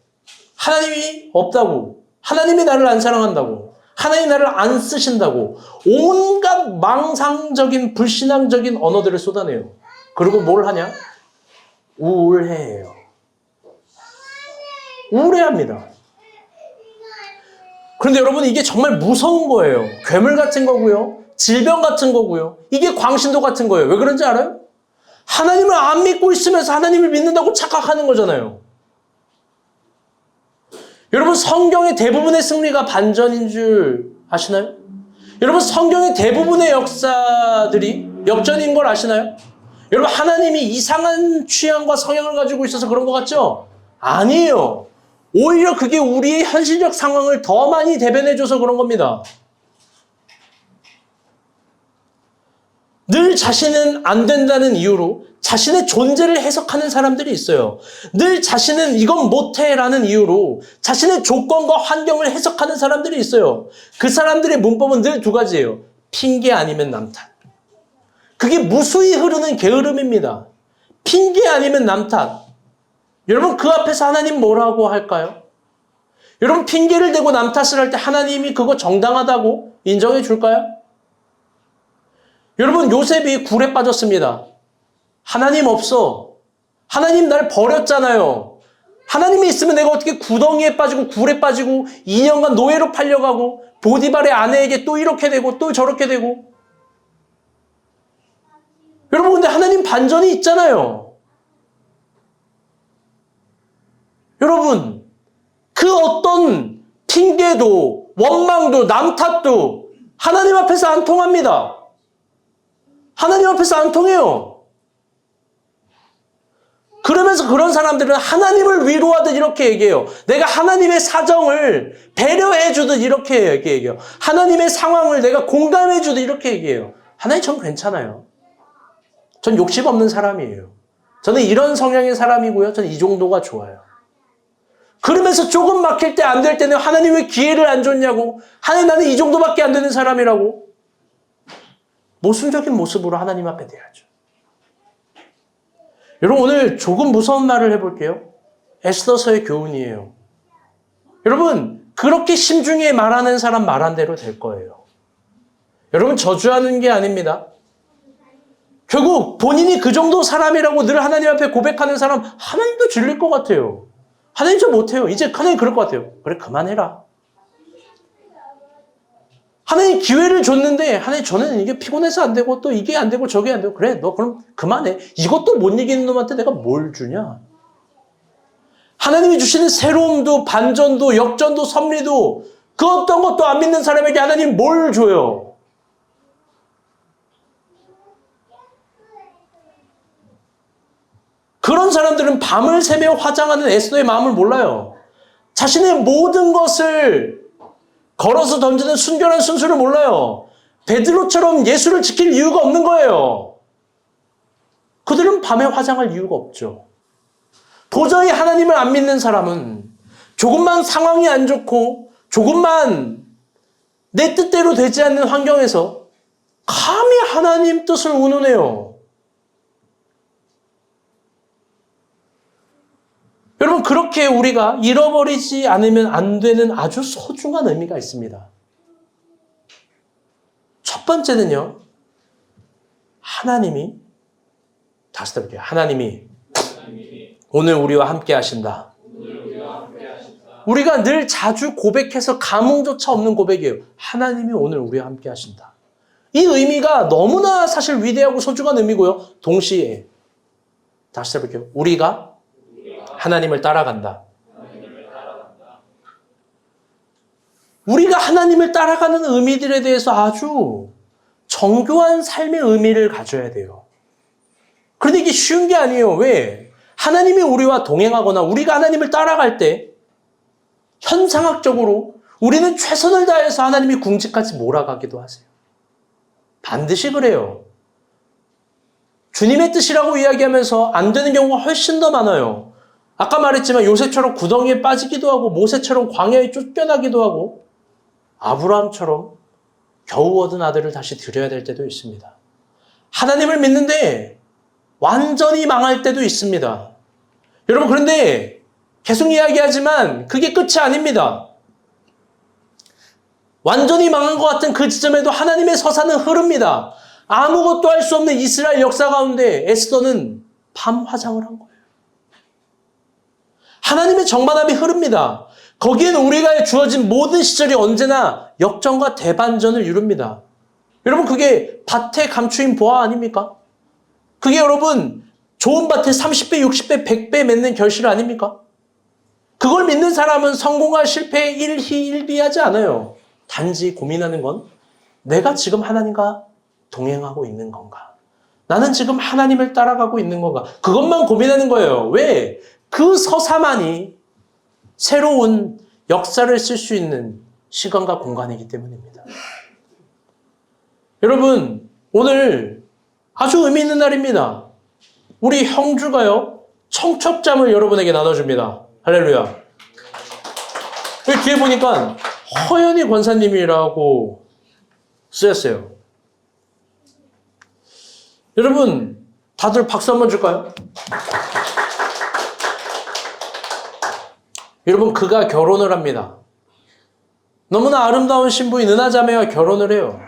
A: 하나님이 없다고, 하나님이 나를 안 사랑한다고, 하나님이 나를 안 쓰신다고 온갖 망상적인 불신앙적인 언어들을 쏟아내요. 그리고 뭘 하냐? 우울해해요. 우울해합니다. 그런데 여러분, 이게 정말 무서운 거예요. 괴물 같은 거고요. 질병 같은 거고요. 이게 광신도 같은 거예요. 왜 그런지 알아요? 하나님을 안 믿고 있으면서 하나님을 믿는다고 착각하는 거잖아요. 여러분, 성경의 대부분의 승리가 반전인 줄 아시나요? 여러분, 성경의 대부분의 역사들이 역전인 걸 아시나요? 여러분, 하나님이 이상한 취향과 성향을 가지고 있어서 그런 것 같죠? 아니에요. 오히려 그게 우리의 현실적 상황을 더 많이 대변해줘서 그런 겁니다. 늘 자신은 안 된다는 이유로 자신의 존재를 해석하는 사람들이 있어요. 늘 자신은 이건 못해라는 이유로 자신의 조건과 환경을 해석하는 사람들이 있어요. 그 사람들의 문법은 늘 두 가지예요. 핑계 아니면 남탓. 그게 무수히 흐르는 게으름입니다. 핑계 아니면 남탓. 여러분 그 앞에서 하나님 뭐라고 할까요? 여러분 핑계를 대고 남 탓을 할 때 하나님이 그거 정당하다고 인정해 줄까요? 여러분 요셉이 굴에 빠졌습니다. 하나님 없어. 하나님 날 버렸잖아요. 하나님이 있으면 내가 어떻게 구덩이에 빠지고 굴에 빠지고 2년간 노예로 팔려가고 보디발의 아내에게 또 이렇게 되고 또 저렇게 되고. 여러분 근데 하나님 반전이 있잖아요. 여러분 그 어떤 핑계도 원망도 남 탓도 하나님 앞에서 안 통합니다. 하나님 앞에서 안 통해요. 그러면서 그런 사람들은 하나님을 위로하듯 이렇게 얘기해요. 내가 하나님의 사정을 배려해 주듯 이렇게 얘기해요. 하나님의 상황을 내가 공감해 주듯 이렇게 얘기해요. 하나님 전 괜찮아요. 전 욕심 없는 사람이에요. 저는 이런 성향의 사람이고요. 저는 이 정도가 좋아요. 그러면서 조금 막힐 때 안 될 때는 하나님 왜 기회를 안 줬냐고. 하나님 나는 이 정도밖에 안 되는 사람이라고. 모순적인 모습으로 하나님 앞에 대하죠. 여러분 오늘 조금 무서운 말을 해볼게요. 에스더서의 교훈이에요. 여러분 그렇게 심중에 말하는 사람 말한 대로 될 거예요. 여러분 저주하는 게 아닙니다. 결국 본인이 그 정도 사람이라고 늘 하나님 앞에 고백하는 사람 하나님도 질릴 것 같아요. 하나님 저 못해요. 이제 하나님 그럴 것 같아요. 그래 그만해라. 하나님 기회를 줬는데 하나님 저는 이게 피곤해서 안 되고 또 이게 안 되고 저게 안 되고 그래 너 그럼 그만해. 이것도 못 이기는 놈한테 내가 뭘 주냐. 하나님이 주시는 새로움도 반전도 역전도 섭리도 그 어떤 것도 안 믿는 사람에게 하나님 뭘 줘요. 그런 사람들은 밤을 새며 화장하는 에스더의 마음을 몰라요. 자신의 모든 것을 걸어서 던지는 순결한 순수를 몰라요. 베드로처럼 예수를 지킬 이유가 없는 거예요. 그들은 밤에 화장할 이유가 없죠. 도저히 하나님을 안 믿는 사람은 조금만 상황이 안 좋고 조금만 내 뜻대로 되지 않는 환경에서 감히 하나님 뜻을 운운해요. 여러분 그렇게 우리가 잃어버리지 않으면 안 되는 아주 소중한 의미가 있습니다. 첫 번째는요. 하나님이 다시 해볼게요. 하나님이 오늘 우리와 함께 하신다. 우리가 늘 자주 고백해서 감흥조차 없는 고백이에요. 하나님이 오늘 우리와 함께 하신다. 이 의미가 너무나 사실 위대하고 소중한 의미고요. 동시에 다시 해볼게요. 우리가 하나님을 따라간다. 우리가 하나님을 따라가는 의미들에 대해서 아주 정교한 삶의 의미를 가져야 돼요. 그런데 이게 쉬운 게 아니에요. 왜? 하나님이 우리와 동행하거나 우리가 하나님을 따라갈 때 현상학적으로 우리는 최선을 다해서 하나님이 궁지까지 몰아가기도 하세요. 반드시 그래요. 주님의 뜻이라고 이야기하면서 안 되는 경우가 훨씬 더 많아요. 아까 말했지만 요셉처럼 구덩이에 빠지기도 하고 모세처럼 광야에 쫓겨나기도 하고 아브라함처럼 겨우 얻은 아들을 다시 드려야 될 때도 있습니다. 하나님을 믿는데 완전히 망할 때도 있습니다. 여러분 그런데 계속 이야기하지만 그게 끝이 아닙니다. 완전히 망한 것 같은 그 지점에도 하나님의 서사는 흐릅니다. 아무것도 할 수 없는 이스라엘 역사 가운데 에스더는 밤 화장을 한 거예요. 하나님의 정반함이 흐릅니다. 거기에는 우리가 주어진 모든 시절이 언제나 역전과 대반전을 이룹니다. 여러분 그게 밭의 감추인 보화 아닙니까? 그게 여러분 좋은 밭에 30배, 60배, 100배 맺는 결실 아닙니까? 그걸 믿는 사람은 성공과 실패에 일희일비하지 않아요. 단지 고민하는 건 내가 지금 하나님과 동행하고 있는 건가? 나는 지금 하나님을 따라가고 있는 건가? 그것만 고민하는 거예요. 왜? 그 서사만이 새로운 역사를 쓸 수 있는 시간과 공간이기 때문입니다. 여러분, 오늘 아주 의미 있는 날입니다. 우리 형주가요, 청첩장을 여러분에게 나눠줍니다. 할렐루야. 여기 뒤에 보니까 허연희 권사님이라고 쓰였어요. 여러분, 다들 박수 한번 줄까요? 여러분, 그가 결혼을 합니다. 너무나 아름다운 신부인 은하자매와 결혼을 해요.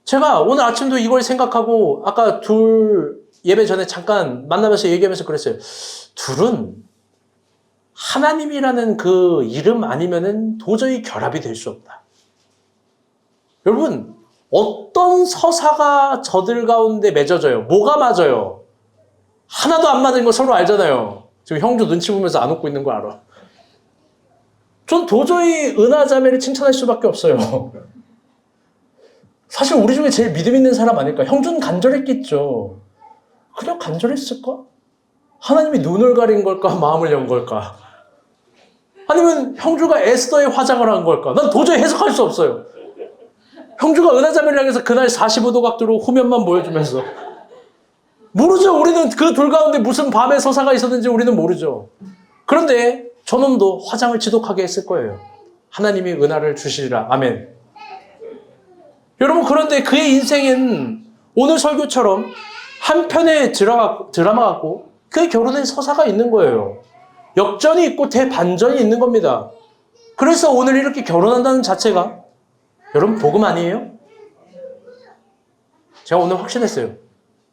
A: 제가 오늘 아침도 이걸 생각하고 아까 둘 예배 전에 잠깐 만나면서 얘기하면서 그랬어요. 둘은 하나님이라는 그 이름 아니면은 도저히 결합이 될 수 없다. 여러분, 어떤 서사가 저들 가운데 맺어져요? 뭐가 맞아요? 하나도 안 맞는 거 서로 알잖아요. 지금 형주 눈치 보면서 안 웃고 있는 거 알아. 전 도저히 은하자매를 칭찬할 수밖에 없어요. 사실 우리 중에 제일 믿음 있는 사람 아닐까? 형주는 간절했겠죠. 그냥 간절했을까? 하나님이 눈을 가린 걸까? 마음을 연 걸까? 아니면 형주가 에스더의 화장을 한 걸까? 난 도저히 해석할 수 없어요. 형주가 은하자매를 향해서 그날 45도 각도로 후면만 보여주면서 모르죠. 우리는 그 둘 가운데 무슨 밤의 서사가 있었는지 우리는 모르죠. 그런데 저놈도 화장을 지독하게 했을 거예요. 하나님이 은하를 주시리라. 아멘. 여러분, 그런데 그의 인생은 오늘 설교처럼 한 편의 드라마 같고 그의 결혼의 서사가 있는 거예요. 역전이 있고 대반전이 있는 겁니다. 그래서 오늘 이렇게 결혼한다는 자체가 여러분 복음 아니에요? 제가 오늘 확신했어요.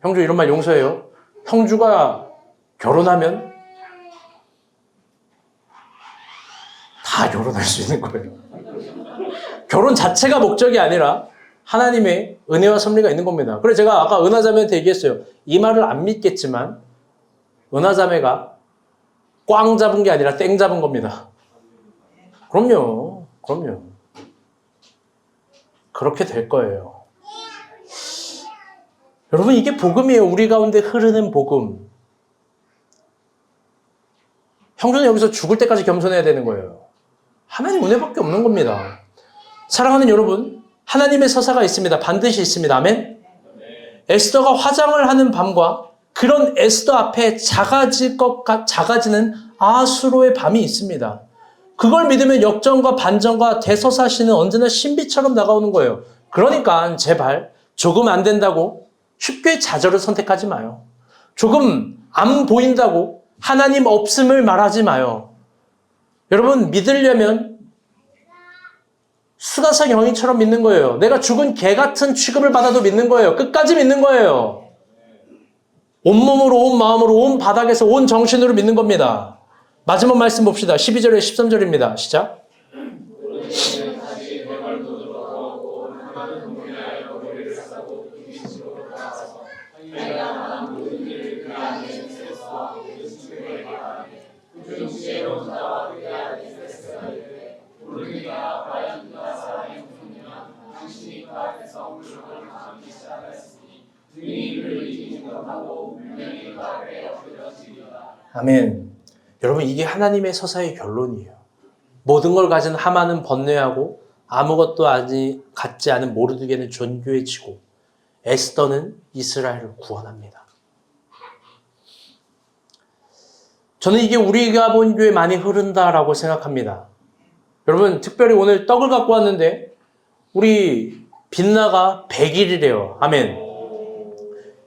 A: 형주 이런 말 용서해요. 형주가 결혼하면 다 결혼할 수 있는 거예요. 결혼 자체가 목적이 아니라 하나님의 은혜와 섭리가 있는 겁니다. 그래서 제가 아까 은하자매한테 얘기했어요. 이 말을 안 믿겠지만 은하자매가 꽝 잡은 게 아니라 땡 잡은 겁니다. 그럼요. 그렇게 될 거예요. 여러분, 이게 복음이에요. 우리 가운데 흐르는 복음. 형제는 여기서 죽을 때까지 겸손해야 되는 거예요. 하나님 은혜밖에 없는 겁니다. 사랑하는 여러분, 하나님의 서사가 있습니다. 반드시 있습니다. 아멘? 에스더가 화장을 하는 밤과 그런 에스더 앞에 작아지는 아수로의 밤이 있습니다. 그걸 믿으면 역전과 반전과 대서사시는 언제나 신비처럼 다가오는 거예요. 그러니까 제발 조금 안 된다고 쉽게 좌절을 선택하지 마요. 조금 안 보인다고 하나님 없음을 말하지 마요. 여러분, 믿으려면 수가성 영인처럼 믿는 거예요. 내가 죽은 개 같은 취급을 받아도 믿는 거예요. 끝까지 믿는 거예요. 온몸으로, 온 마음으로, 온 바닥에서, 온 정신으로 믿는 겁니다. 마지막 말씀 봅시다. 12절에 13절입니다. 시작. 아멘. 여러분, 이게 하나님의 서사의 결론이에요. 모든 걸 가진 하만은 번뇌하고 아무것도 갖지 않은 모르드게는 존귀해지고 에스더는 이스라엘을 구원합니다. 저는 이게 우리가 본 교회 많이 흐른다라고 생각합니다. 여러분, 특별히 오늘 떡을 갖고 왔는데 우리 빛나가 100일이래요. 아멘.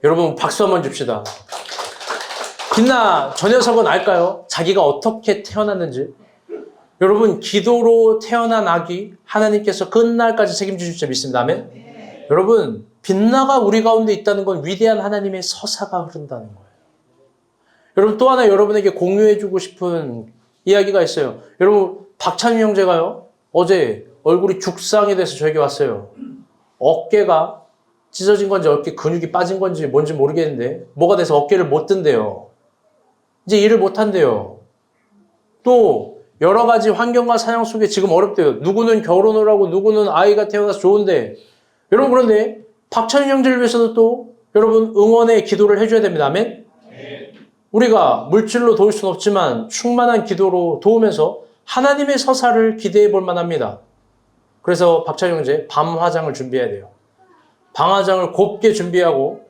A: 여러분, 박수 한번 줍시다. 빛나 저 녀석은 알까요? 자기가 어떻게 태어났는지. 여러분, 기도로 태어난 아기 하나님께서 끝날까지 책임지실 줄 믿습니다. 아멘. 여러분, 빛나가 우리 가운데 있다는 건 위대한 하나님의 서사가 흐른다는 거예요. 여러분, 또 하나 여러분에게 공유해주고 싶은 이야기가 있어요. 여러분, 박찬희 형제가요, 어제 얼굴이 죽상이 돼서 저에게 왔어요. 어깨가 찢어진 건지 어깨 근육이 빠진 건지 뭔지 모르겠는데 뭐가 돼서 어깨를 못 든대요. 이제 일을 못 한대요. 또 여러 가지 환경과 사양 속에 지금 어렵대요. 누구는 결혼을 하고 누구는 아이가 태어나서 좋은데, 여러분, 그런데 박찬희 형제를 위해서도 또 여러분 응원의 기도를 해줘야 됩니다. 아멘? 우리가 물질로 도울 수는 없지만 충만한 기도로 도우면서 하나님의 서사를 기대해 볼 만합니다. 그래서 박찬희 형제 밤 화장을 준비해야 돼요. 밤 화장을 곱게 준비하고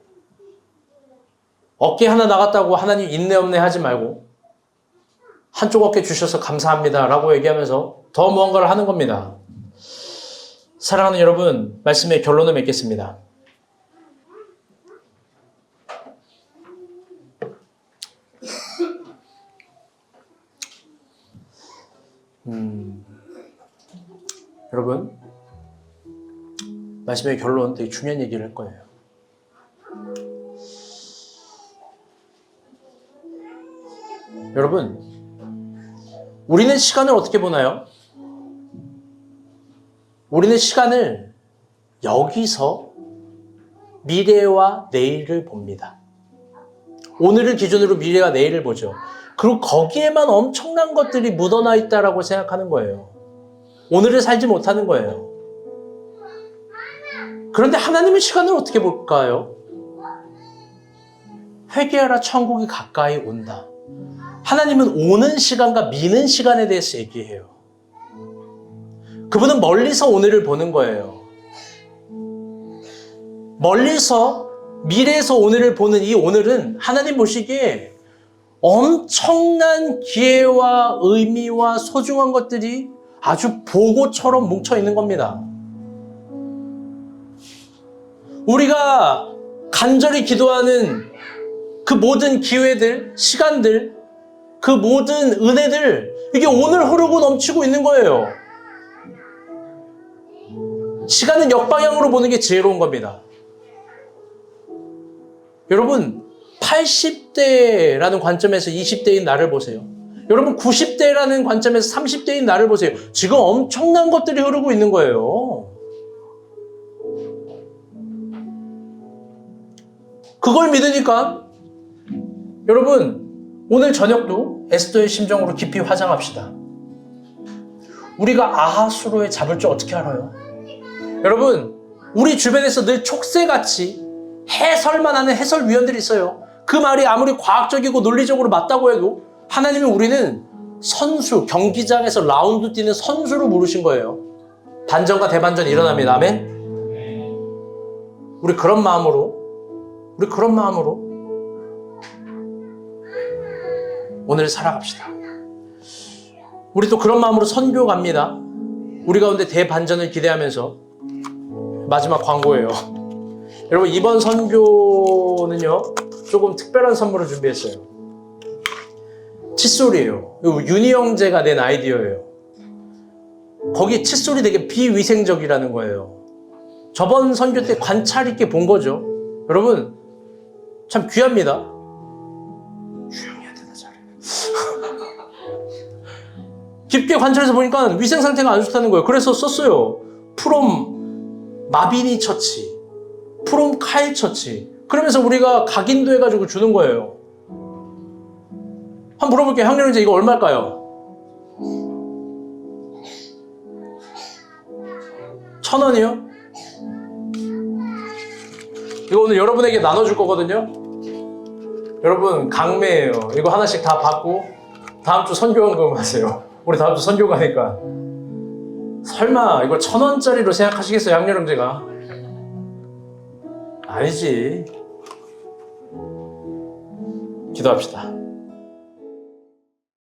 A: 어깨 하나 나갔다고 하나님 인내 없네 하지 말고 한쪽 어깨 주셔서 감사합니다 라고 얘기하면서 더 무언가를 하는 겁니다. 사랑하는 여러분, 말씀의 결론을 맺겠습니다. 여러분, 마지막에 결론 되게 중요한 얘기를 할 거예요. 여러분, 우리는 시간을 어떻게 보나요? 우리는 시간을 여기서 미래와 내일을 봅니다. 오늘을 기준으로 미래와 내일을 보죠. 그리고 거기에만 엄청난 것들이 묻어나 있다라고 생각하는 거예요. 오늘을 살지 못하는 거예요. 그런데 하나님의 시간을 어떻게 볼까요? 회개하라, 천국이 가까이 온다. 하나님은 오는 시간과 미는 시간에 대해서 얘기해요. 그분은 멀리서 오늘을 보는 거예요. 멀리서 미래에서 오늘을 보는 이 오늘은 하나님 보시기에 엄청난 기회와 의미와 소중한 것들이 아주 보고처럼 뭉쳐 있는 겁니다. 우리가 간절히 기도하는 그 모든 기회들, 시간들, 그 모든 은혜들, 이게 오늘 흐르고 넘치고 있는 거예요. 시간은 역방향으로 보는 게 지혜로운 겁니다. 여러분, 80대라는 관점에서 20대인 나를 보세요. 여러분, 90대라는 관점에서 30대인 나를 보세요. 지금 엄청난 것들이 흐르고 있는 거예요. 그걸 믿으니까 여러분, 오늘 저녁도 에스더의 심정으로 깊이 화장합시다. 우리가 아하수로의 잡을 줄 어떻게 알아요? 여러분, 우리 주변에서 늘 촉새같이 해설만 하는 해설위원들이 있어요. 그 말이 아무리 과학적이고 논리적으로 맞다고 해도 하나님이 우리는 선수, 경기장에서 라운드 뛰는 선수로 부르신 거예요. 반전과 대반전이 일어납니다. 아멘? 우리 그런 마음으로 오늘 살아갑시다. 우리 또 그런 마음으로 선교 갑니다. 우리 가운데 대반전을 기대하면서 마지막 광고예요. 여러분, 이번 선교는요, 조금 특별한 선물을 준비했어요. 칫솔이에요. 윤희 형제가 낸 아이디어예요. 거기 칫솔이 되게 비위생적이라는 거예요. 저번 선교 때 관찰 있게 본 거죠. 여러분, 참 귀합니다. 조용히 해야 되나, 잘해. 깊게 관찰해서 보니까 위생 상태가 안 좋다는 거예요. 그래서 썼어요. 프롬 마비니 처치, 프롬 카일 처치. 그러면서 우리가 각인도 해가지고 주는 거예요. 한번 물어볼게요. 형님, 이제 이거 얼마일까요? 1,000원이요? 이거 오늘 여러분에게 나눠줄 거거든요. 여러분, 강매예요. 이거 하나씩 다 받고 다음 주 선교원금 하세요. 우리 다음 주 선교 가니까. 설마 이걸 1,000원짜리로 생각하시겠어요, 양여름제가? 아니지. 기도합시다.